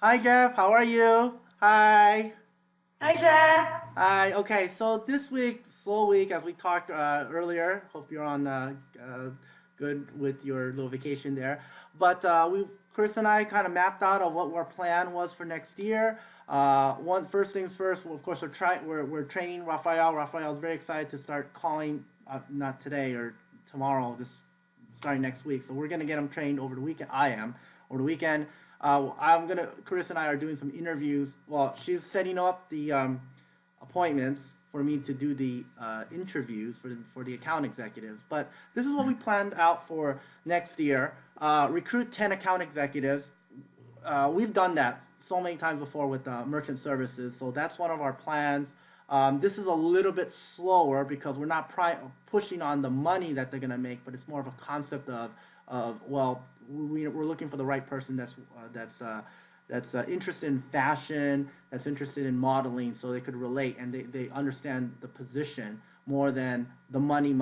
Hi Jeff, how are you? Hi. Hi, Cher. Hi. Okay, so this week, slow week, as we talked earlier. Hope you're on good with your little vacation there. But Chris and I, kind of mapped out of what our plan was for next year. One first things first. Well, of course, we're training Raphael. Raphael's very excited to start calling. Not today or tomorrow, just starting next week. So we're gonna get him trained over the weekend. I am over the weekend. Chris and I are doing some interviews. Well, she's setting up the appointments for me to do the interviews for the account executives. But this is what we planned out for next year. Recruit 10 account executives. We've done that so many times before with merchant services, so that's one of our plans. This is a little bit slower because we're not pushing on the money that they're going to make, but it's more of a concept of well, we're looking for the right person that's interested in fashion, that's interested in modeling, so they could relate and they understand the position more than the money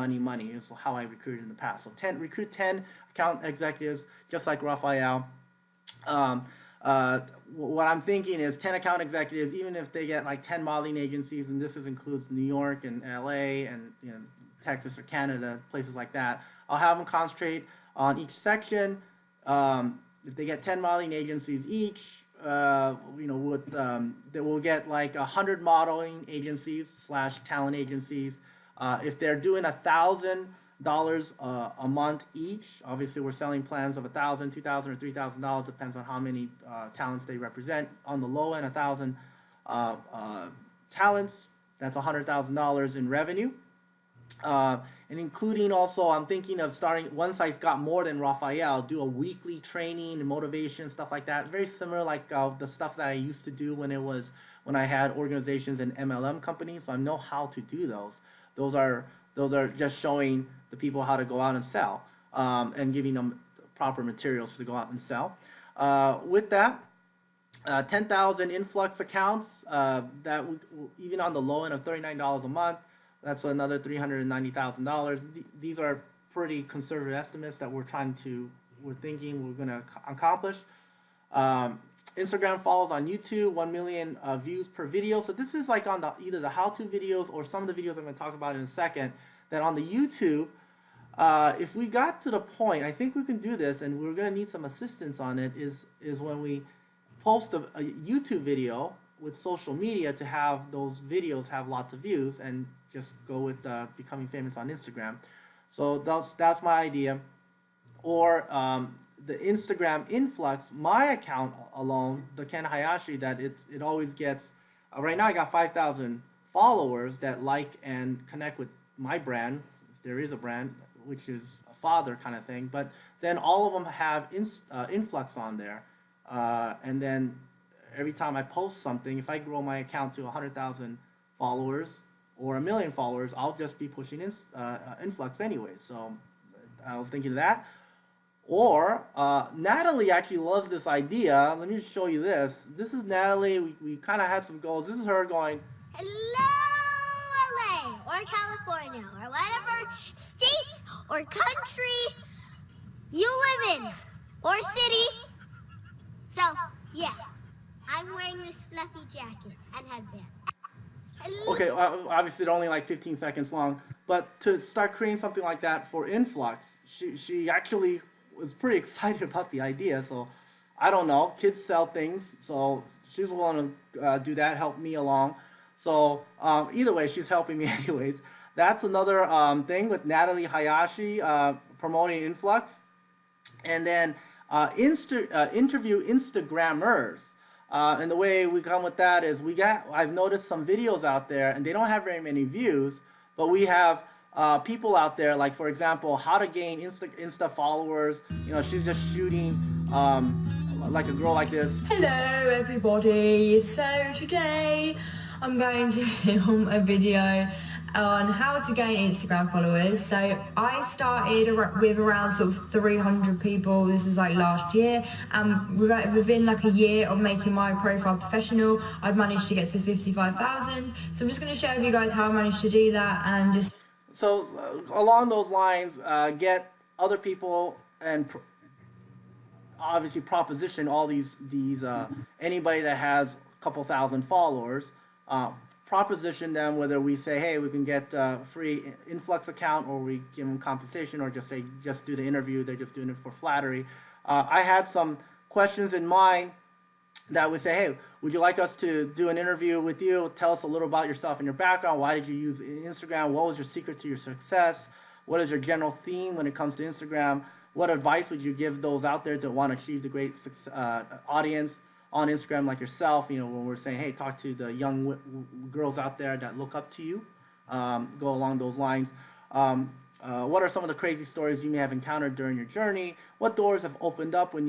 is how I recruited in the past. So recruit 10 account executives, just like Raphael. Um, what I'm thinking is 10 account executives, even if they get like 10 modeling agencies, and includes New York and LA and Texas or Canada, places like that. I'll have them concentrate on each section. If they get 10 modeling agencies each, they will get like 100 modeling agencies slash talent agencies. If they're doing $1,000 a month each, obviously we're selling plans of $1,000, $2,000, or $3,000, depends on how many talents they represent. On the low end, 1,000 talents, that's $100,000 in revenue. And including also, I'm thinking of starting, once I got more than Raphael, do a weekly training and motivation, stuff like that. Very similar like the stuff that I used to do when I had organizations and MLM companies. So I know how to do those. Those are just showing the people how to go out and sell, and giving them proper materials to go out and sell. With that, 10,000 influx accounts, even on the low end of $39 a month, that's another $390,000. These are pretty conservative estimates that we're thinking we're going to accomplish. Instagram follows on YouTube, 1 million views per video. So this is like on either the how-to videos or some of the videos I'm going to talk about in a second. That on the YouTube, if we got to the point, I think we can do this, and we're going to need some assistance on it, is when we post a YouTube video with social media to have those videos have lots of views and just go with becoming famous on Instagram. So that's my idea. Or the Instagram influx, my account alone, the Ken Hayashi, that it always gets. Right now, I got 5,000 followers that like and connect with my brand, if there is a brand, which is a father kind of thing. But then all of them have influx on there, and then every time I post something, if I grow my account to 100,000 followers or 1 million followers, I'll just be pushing influx anyway. So I was thinking of that. Or Natalie actually loves this idea. Let me show you this. This is Natalie. We kind of had some goals. This is her going, hello, LA, or California, or whatever state or country you live in, or city. So, yeah, I'm wearing this fluffy jacket and headband. Hello. okay, obviously they're only like 15 seconds long, but to start creating something like that for influx, she actually was pretty excited about the idea. So I don't know, kids sell things, so she's willing to do that, help me along. So either way, she's helping me anyways. That's another thing with Natalie Hayashi, promoting influx. And then interview Instagrammers. And the way we come with that is I've noticed some videos out there, and they don't have very many views, but we have people out there, like for example, how to gain Insta followers. She's just shooting like a girl like this. Hello, everybody. So today I'm going to film a video on how to gain Instagram followers. So I started with around sort of 300 people. This was like last year, and within like a year of making my profile professional, I've managed to get to 55,000. So I'm just going to share with you guys how I managed to do that, and just So along those lines, get other people and obviously proposition all these anybody that has a couple thousand followers, proposition them whether we say, hey, we can get a free Influx account, or we give them compensation, or just say just do the interview. They're just doing it for flattery. I had some questions in mind that would say, hey, would you like us to do an interview with you? Tell us a little about yourself and your background. Why did you use Instagram? What was your secret to your success? What is your general theme when it comes to Instagram? What advice would you give those out there that want to achieve the great audience on Instagram like yourself? You know, when we're saying, hey, talk to the young girls out there that look up to you, go along those lines. What are some of the crazy stories you may have encountered during your journey? What doors have opened up that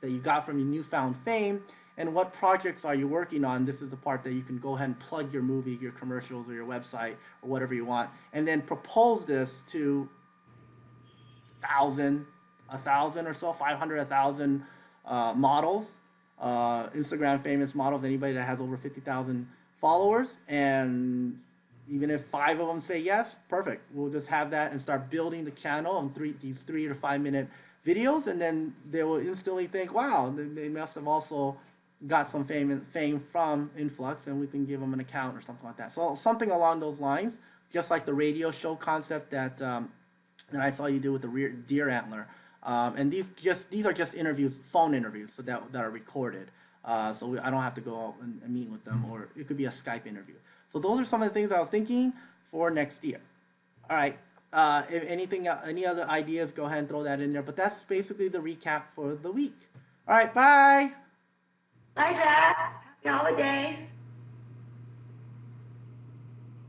you got from your newfound fame? And what projects are you working on? This is the part that you can go ahead and plug your movie, your commercials, or your website, or whatever you want, and then propose this to 1,000 or so, 500, 1,000 models, Instagram famous models, anybody that has over 50,000 followers. And even if 5 of them say yes, perfect. We'll just have that and start building the channel on these 3 to 5 minute videos, and then they will instantly think, wow, they must have also got some fame from Influx, and we can give them an account or something like that. So something along those lines, just like the radio show concept that I saw you do with the deer antler. And these are just interviews, phone interviews, so that are recorded. So I don't have to go out and meet with them, or it could be a Skype interview. So those are some of the things I was thinking for next year. All right. If any other ideas, go ahead and throw that in there. But that's basically the recap for the week. All right. Bye. Bye, Jack. Happy holidays.